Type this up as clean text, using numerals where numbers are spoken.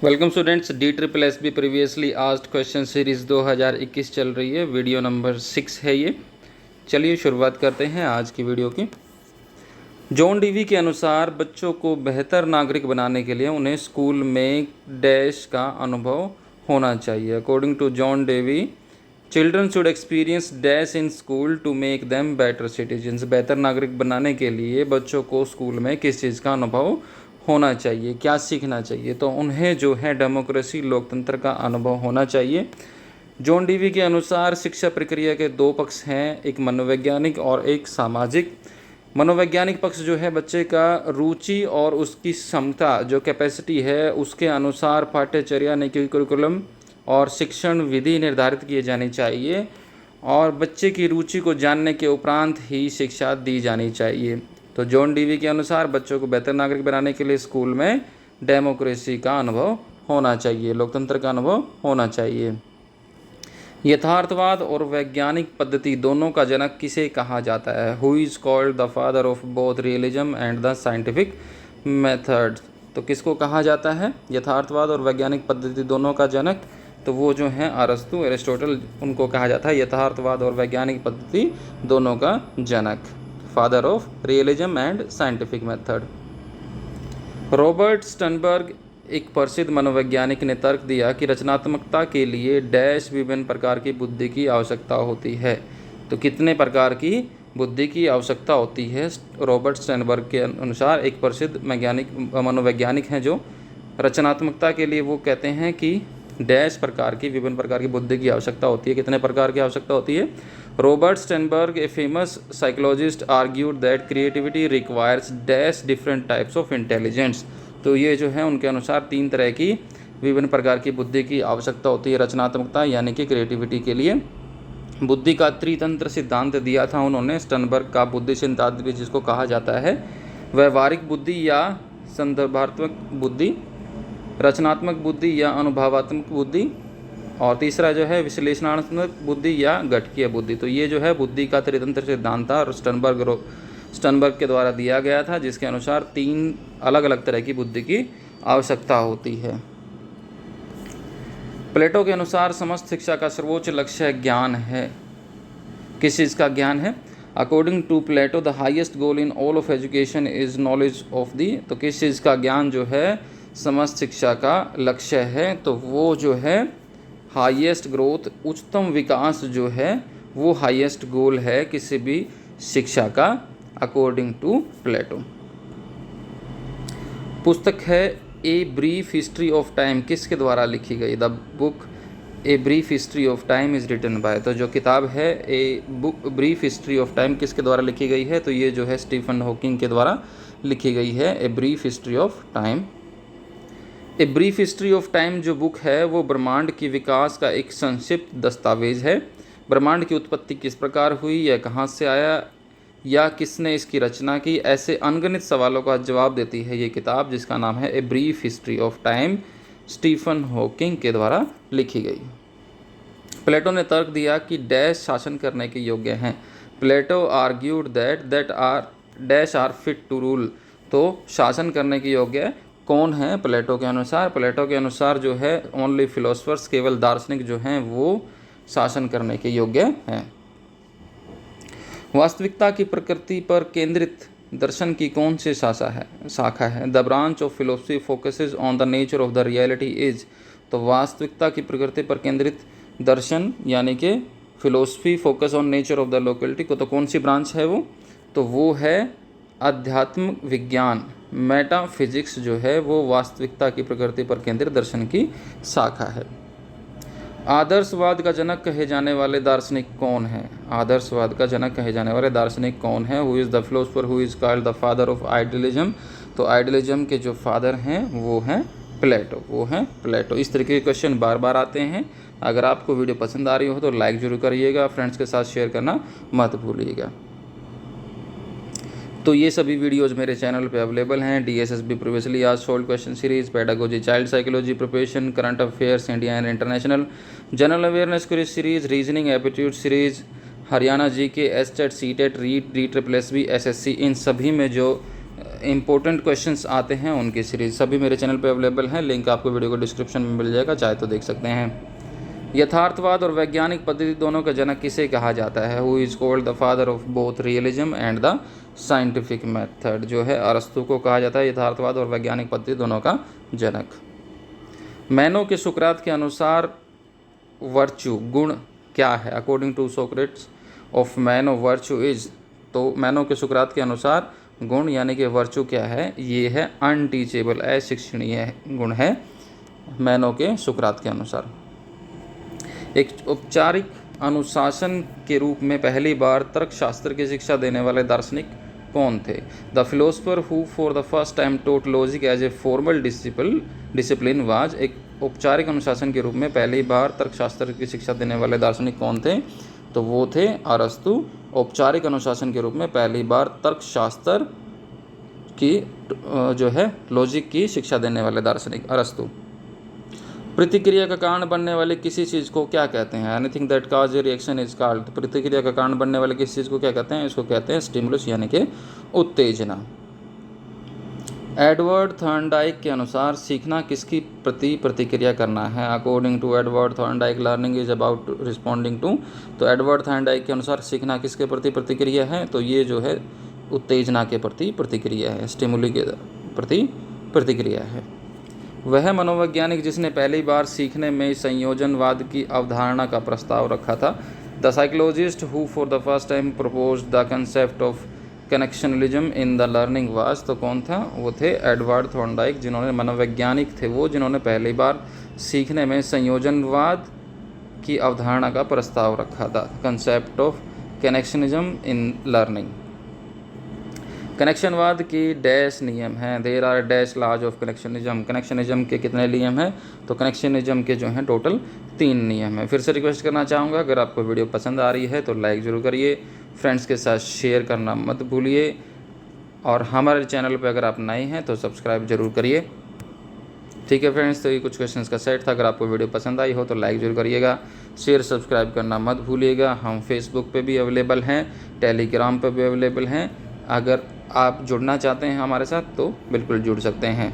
Welcome students, DSSB previously asked question series 2021 चल रही है। वीडियो नंबर 6 है ये। चलिए शुरुआत करते हैं आज की वीडियो की। जॉन डीवी के अनुसार बच्चों को बेहतर नागरिक बनाने के लिए उन्हें स्कूल में डैश का अनुभव होना चाहिए। According to John Dewey, children should experience dash in school to make them better citizens. बेहतर नागरिक बनाने के लिए बच्चों को स्कूल में किस चीज़ का अनुभव होना चाहिए, क्या सीखना चाहिए? तो उन्हें जो है डेमोक्रेसी, लोकतंत्र का अनुभव होना चाहिए। जॉन डीवी के अनुसार शिक्षा प्रक्रिया के दो पक्ष हैं, एक मनोवैज्ञानिक और एक सामाजिक। मनोवैज्ञानिक पक्ष जो है बच्चे का रुचि और उसकी क्षमता, जो कैपेसिटी है, उसके अनुसार पाठ्यचर्या यानी कि करिकुलम और शिक्षण विधि निर्धारित किए जानी चाहिए और बच्चे की रुचि को जानने के उपरांत ही शिक्षा दी जानी चाहिए। तो जॉन डीवी के अनुसार बच्चों को बेहतर नागरिक बनाने के लिए स्कूल में डेमोक्रेसी का अनुभव होना चाहिए, लोकतंत्र का अनुभव होना चाहिए। यथार्थवाद और वैज्ञानिक पद्धति दोनों का जनक किसे कहा जाता है? Who is called the father of both realism and the scientific method? तो किसको कहा जाता है यथार्थवाद और वैज्ञानिक पद्धति दोनों का जनक? तो वो जो हैं अरस्तु, एरिस्टोटल, उनको कहा जाता है यथार्थवाद और वैज्ञानिक पद्धति दोनों का जनक, father of realism and scientific method. Robert Sternberg, एक प्रसिद्ध मनोवैज्ञानिक, ने तर्क दिया कि रचनात्मकता के लिए डैश विभिन्न प्रकार की बुद्धि की आवश्यकता होती है। तो कितने प्रकार की बुद्धि की आवश्यकता होती है? रॉबर्ट स्टनबर्ग के अनुसार, एक प्रसिद्ध मनोवैज्ञानिक हैं जो रचनात्मकता के लिए वो कहते हैं कि डैश प्रकार की, विभिन्न प्रकार की बुद्धि की आवश्यकता होती है। कितने प्रकार की आवश्यकता होती है? Robert Sternberg, a famous psychologist, argued that creativity requires dash different types of intelligence. तो ये जो है उनके अनुसार 3 तरह की विभिन्न प्रकार की बुद्धि की आवश्यकता होती है रचनात्मकता यानी कि क्रिएटिविटी के लिए। बुद्धि का त्रितंत्र सिद्धांत दिया था उन्होंने। स्टनबर्ग का बुद्धि सिद्धांत भी जिसको कहा जाता है व्यवहारिक बुद्धि या संदर्भात्मक बुद्धि, रचनात्मक बुद्धि या अनुभवात्मक बुद्धि, और तीसरा जो है विश्लेषणात्मक बुद्धि या गठकीय बुद्धि। तो ये जो है बुद्धि का त्रितंत्र सिद्धांत था और स्टनबर्ग के द्वारा दिया गया था, जिसके अनुसार 3 अलग अलग तरह की बुद्धि की आवश्यकता होती है। प्लेटो के अनुसार समस्त शिक्षा का सर्वोच्च लक्ष्य ज्ञान है। किस चीज़ का ज्ञान है? According to Plato, the highest goal in all of education is knowledge of the. तो किस चीज़ का ज्ञान जो है समस्त शिक्षा का लक्ष्य है? तो वो जो है हाईएस्ट ग्रोथ, उच्चतम विकास जो है वो हाईएस्ट गोल है किसी भी शिक्षा का, अकॉर्डिंग टू प्लेटो। पुस्तक है a brief history of time, किसके द्वारा लिखी गई? The book a brief history of time is written by. तो जो किताब है a book brief history of time किसके द्वारा लिखी गई है? तो ये जो है स्टीफन हॉकिंग के द्वारा लिखी गई है, a brief history of time. A brief history of time जो बुक है वो ब्रह्मांड की विकास का एक संक्षिप्त दस्तावेज है। ब्रह्मांड की उत्पत्ति किस प्रकार हुई, यह कहाँ से आया, या किसने इसकी रचना की, ऐसे अनगिनत सवालों का जवाब देती है ये किताब, जिसका नाम है a brief history of time, Stephen Hawking के द्वारा लिखी गई। प्लेटो ने तर्क दिया कि डैश शासन करने के योग्य हैं। Plato argued that are dash are fit to rule. तो शासन करने के योग्य कौन है प्लेटो के अनुसार? प्लेटो के अनुसार जो है ओनली फिलोसफर्स, केवल दार्शनिक जो हैं वो शासन करने के योग्य हैं। वास्तविकता की प्रकृति पर केंद्रित दर्शन की कौन सी शाखा है? The branch of philosophy focuses on the nature of the reality is. तो वास्तविकता की प्रकृति पर केंद्रित दर्शन यानी कि philosophy focus on nature of the locality को, तो कौन सी ब्रांच है वो? तो वो है अध्यात्म विज्ञान, मेटाफिजिक्स जो है वो वास्तविकता की प्रकृति पर केंद्रित दर्शन की शाखा है। आदर्शवाद का जनक कहे जाने वाले दार्शनिक कौन है? आदर्शवाद का जनक कहे जाने वाले दार्शनिक कौन है? Who is the philosopher who is called the father of idealism? तो आइडियलिज्म के जो फादर हैं वो हैं प्लेटो, वो हैं प्लेटो। इस तरीके के क्वेश्चन बार बार आते हैं। अगर आपको वीडियो पसंद आ रही हो तो लाइक जरूर करिएगा, फ्रेंड्स के साथ शेयर करना मत भूलिएगा। तो ये सभी वीडियोज़ मेरे चैनल पे अवेलेबल हैं। DSSB previously asked solved question series, pedagogy, child psychology preparation, current affairs India and international, general awareness quiz series, reasoning aptitude series, Haryana GK, STET, CTET, REET, DSSB, SSC, इन सभी में जो important questions आते हैं उनकी series सभी मेरे channel पे अवेलेबल हैं। लिंक आपको वीडियो को डिस्क्रिप्शन में मिल जाएगा, चाहे तो देख सकते हैं। यथार्थवाद और वैज्ञानिक पद्धति दोनों का जनक किसे कहा जाता है? Who is called the father of both realism and the scientific method? जो है अरस्तु को कहा जाता है यथार्थवाद और वैज्ञानिक पद्धति दोनों का जनक। मैनो के सुकरात के अनुसार वर्चू गुण क्या है? According to Socrates of Meno virtue is, तो मैनो के सुकरात के अनुसार गुण यानी कि वर्चू क्या है? ये है अनटीचेबल, अशिक्षणीय गुण है मैनो के सुकरात के अनुसार। एक औपचारिक अनुशासन के रूप में पहली बार तर्कशास्त्र की शिक्षा देने वाले दार्शनिक कौन थे? The philosopher who for the first time taught logic as a formal discipline was. एक औपचारिक अनुशासन के रूप में पहली बार तर्कशास्त्र की शिक्षा देने वाले दार्शनिक कौन थे? तो वो थे अरस्तु। औपचारिक अनुशासन के रूप में पहली बार तर्कशास्त्र की जो है लॉजिक की शिक्षा देने वाले दार्शनिक अरस्तु। प्रतिक्रिया का कारण बनने वाले किसी चीज़ को क्या कहते हैं? Anything that cause A reaction is called. प्रतिक्रिया का कारण बनने वाले किसी चीज़ को क्या कहते हैं? इसको कहते हैं स्टिमुलस यानी कि उत्तेजना। एडवर्ड थॉर्नडाइक के अनुसार सीखना किसकी प्रति प्रतिक्रिया करना है? According to Edward Thorndike learning is about responding to. तो एडवर्ड थॉर्नडाइक के अनुसार सीखना किसके प्रति प्रतिक्रिया है? तो ये जो है उत्तेजना के प्रति प्रतिक्रिया है, स्टिमुली के प्रति प्रतिक्रिया है। वह मनोवैज्ञानिक जिसने पहली बार सीखने में संयोजनवाद की अवधारणा का प्रस्ताव रखा था। The psychologist who for the first time propose the concept of connectionalism in the learning was. तो कौन था? वो थे एडवर्ड थॉर्नडाइक, जिन्होंने मनोवैज्ञानिक थे वो जिन्होंने पहली बार सीखने में संयोजनवाद की अवधारणा का प्रस्ताव रखा था, concept of connectionism in learning. कनेक्शनवाद की डैश नियम हैं? There are dash laws of connectionism. Connectionism के कितने नियम हैं? तो कनेक्शनिज्म के जो हैं टोटल 3 नियम हैं। फिर से रिक्वेस्ट करना चाहूँगा, अगर आपको वीडियो पसंद आ रही है तो लाइक ज़रूर करिए, फ्रेंड्स के साथ शेयर करना मत भूलिए, और हमारे चैनल पर अगर आप नए हैं तो सब्सक्राइब जरूर करिए। ठीक है फ्रेंड्स, तो ये कुछ क्वेश्चंस का सेट था। अगर आपको वीडियो पसंद आई हो तो लाइक जरूर करिएगा, शेयर सब्सक्राइब करना मत भूलिएगा। हम फेसबुक पे भी अवेलेबल हैं, टेलीग्राम पे भी अवेलेबल हैं। अगर आप जुड़ना चाहते हैं हमारे साथ तो बिल्कुल जुड़ सकते हैं।